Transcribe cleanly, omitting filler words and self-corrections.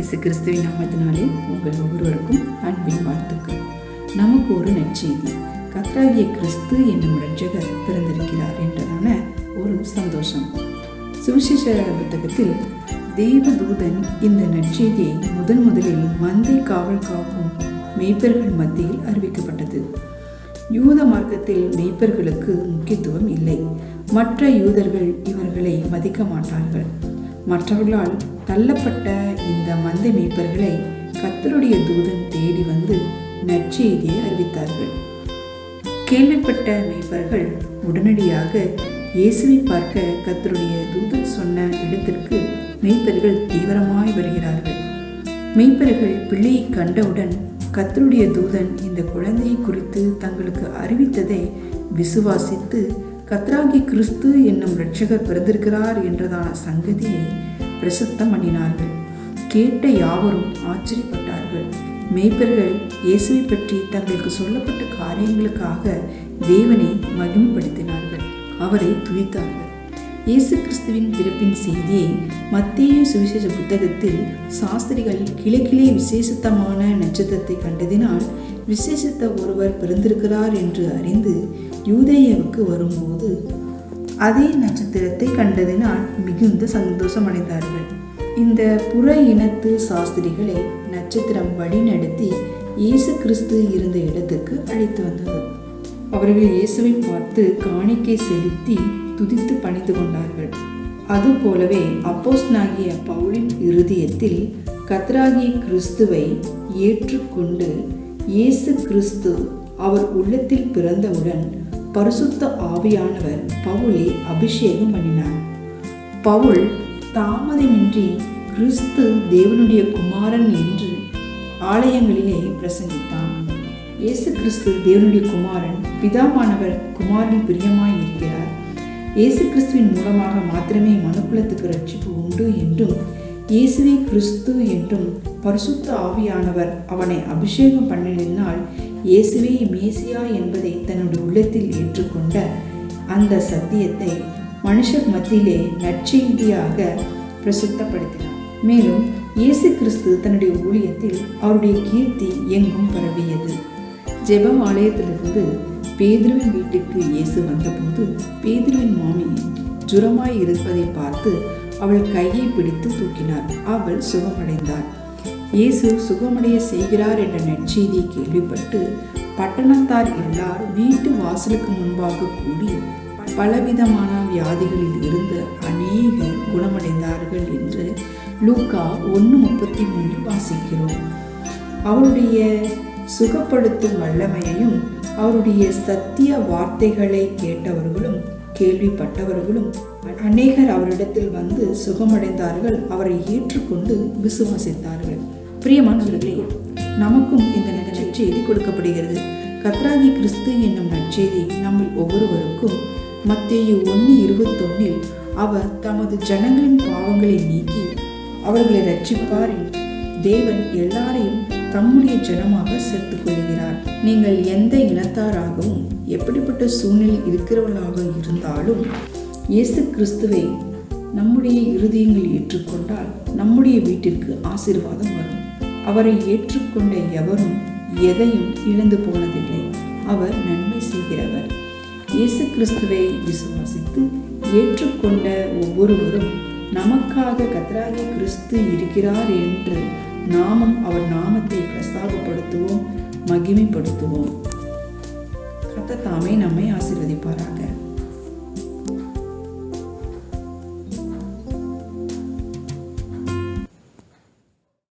இயேசு கிறிஸ்துவின் நாமத்தினாலே உங்கள் ஒவ்வொருவருக்கும் அன்பின் வாழ்த்துக்கள். நமக்கு ஒரு நற்செய்தி, கர்த்தராகிய கிறிஸ்து என்னும் இரட்சகர் பிறந்திருக்கிறார் என்றதான ஒரு சந்தோஷம். சுவிசேஷ புத்தகத்தில் தேவதூதன் இந்த நற்செய்தியை முதலில் மந்தை காவல் காக்கும் மேய்ப்பர்கள் மத்தியில் அறிவிக்கப்பட்டது. யூத மார்க்கத்தில் மேய்ப்பர்களுக்கு முக்கியத்துவம் இல்லை. மற்ற யூதர்கள் இவர்களை மதிக்க மாட்டார்கள். மற்றவர்களால் தள்ளப்பட்ட இந்த மந்தை மேய்ப்பர்களை கர்த்தருடைய தூதன் தேடி வந்து நற்செய்தியை அறிவித்தார்கள். கேள்விப்பட்ட மேய்ப்பர்கள் உடனடியாக இயேசுவை பார்க்க கர்த்தருடைய தூதன் சொன்ன இடத்திற்கு மேய்ப்பர்கள் தீவிரமாய் வருகிறார்கள். மேய்ப்பர்கள் பிள்ளையை கண்டவுடன் கர்த்தருடைய தூதன் இந்த குழந்தையை குறித்து தங்களுக்கு அறிவித்ததை விசுவாசித்து கர்த்தராகிய கிறிஸ்து என்னும் இரட்சகர் பிறந்திருக்கிறார் என்றதான சங்கதியை பிரசித்தம் பண்ணினார்கள். கேட்ட யாவரும் ஆச்சரியப்பட்டார்கள். மேய்ப்பர்கள் இயேசுவை பற்றி தங்களுக்கு சொல்லப்பட்ட காரியங்களுக்காக தேவனை மகிமைப்படுத்தினார்கள், அவரை துதித்தார்கள். இயேசு கிறிஸ்துவின் பிறப்பின் செய்தியை மத்தேயு சுவிசேஷ புத்தகத்தில் சாஸ்திரிகள் கிழக்கிலே விசேஷத்தமான நட்சத்திரத்தை கண்டதினால் விசேஷித்த ஒருவர் பிறந்திருக்கிறார் என்று அறிந்து யூதேயாவுக்கு வரும்போது அதே நட்சத்திரத்தை கண்டதினால் மிகுந்த சந்தோஷம் அடைந்தார்கள். இந்த புற இனத்து சாஸ்திரிகளை நட்சத்திரம் வழிநடத்தி இயேசு கிறிஸ்து இருந்த இடத்துக்கு அழைத்து வந்தது. அவர்கள் இயேசுவை பார்த்து காணிக்கை செலுத்தி துதித்து பணிந்து கொண்டார்கள். அதுபோலவே அப்போஸ்தலனாகிய பவுலின் இருதயத்தில் கர்த்தராகிய கிறிஸ்துவை ஏற்றுக்கொண்டு இயேசு கிறிஸ்து அவர் உள்ளத்தில் பிறந்தவுடன் பரிசுத்த ஆவியானவர் பவுலை அபிஷேகம் பண்ணினார். பவுல் தாமதமின்றி கிறிஸ்து தேவனுடைய குமாரன் என்று ஆலயங்களிலே பிரசங்கித்தான். இயேசு கிறிஸ்து தேவனுடைய குமாரன், பிதாவானவர் குமாரனின் பிரியமாய் இருக்கிறார். இயேசு கிறிஸ்துவின் மூலமாக மாத்திரமே மனுக்குலத்துக்கு ரட்சிப்பு உண்டு என்றும் இயேசுவே கிறிஸ்து என்றும் பரிசுத்த ஆவியானவர் அவனை அபிஷேகம் பண்ணினால் இயேசுவே மேசியா என்பதை தன்னுடைய உள்ளத்தில் ஏற்றுக்கொண்ட அந்த சத்தியத்தை மனுஷர் மத்தியிலே நற்செய்தியாக பிரசித்தப்படுத்தினார். மேலும் இயேசு கிறிஸ்து தன்னுடைய ஊழியத்தில் அவருடைய கீர்த்தி எங்கும் பரவியது. ஜெப ஆலயத்திலிருந்து பேதுருவின் வீட்டுக்கு இயேசு வந்தபோது பேதுருவின் மாமி ஜுரமாய் இருப்பதை பார்த்து அவள் கையை பிடித்து தூக்கினார். அவள் சுகமடைந்தார். இயேசு சுகமடைய செய்கிறார் என்ற நற்செய்தியை கேள்விப்பட்டு பட்டணத்தார் எல்லாரும் வீட்டு வாசலுக்கு முன்பாக கூடி பலவிதமான வியாதிகளில் இருந்து அநேகர் குணமடைந்தார்கள் என்று லூக்கா 1:33 வாசிக்கிறோம். அவருடைய சுகப்படுத்தும் வல்லமையையும் அவருடைய சத்திய வார்த்தைகளை கேட்டவர்களும் கேள்விப்பட்டவர்களும் அநேகர் அவரிடத்தில் வந்து சுகமடைந்தார்கள். அவரை ஏற்றுக்கொண்டு விசுவாசித்தார்கள். பிரியமானவர்களே, நமக்கும் இந்த நற்செய்தி கொடுக்கப்படுகிறது. கர்த்தராகிய கிறிஸ்து என்னும் நற்செய்தி நம்ம ஒவ்வொருவருக்கும் மத்தேயு 1:21 அவர் தமது ஜனங்களின் பாவங்களை நீக்கி அவர்களை ரட்சிப்பார். தேவன் எல்லாரையும் தம்முடைய ஜனமாக சேர்த்துக் கொள்கிறார். நீங்கள் எந்த இனத்தாராகவும் எப்படிப்பட்ட சூழ்நிலை இருக்கிறவர்களாக இருந்தாலும் இயேசு கிறிஸ்துவை நம்முடைய இருதயங்கள் ஏற்றுக்கொண்டால் நம்முடைய வீட்டிற்கு ஆசீர்வாதம் வரும். அவரை ஏற்றுக்கொண்ட எவரும் எதையும் இழந்து போனதில்லை. அவர் நன்மை செய்கிறவர். இயேசு கிறிஸ்துவை விசுவாசித்து ஏற்றுக்கொண்ட ஒவ்வொருவரும் நமக்காக கர்த்தராகிய கிறிஸ்து இருக்கிறார் என்று நாமும் அவர் நாமத்தை பிரஸ்தாபப்படுத்துவோம், மகிமைப்படுத்துவோம். கர்த்தர் தாமே நம்மை ஆசீர்வதிப்பாராக.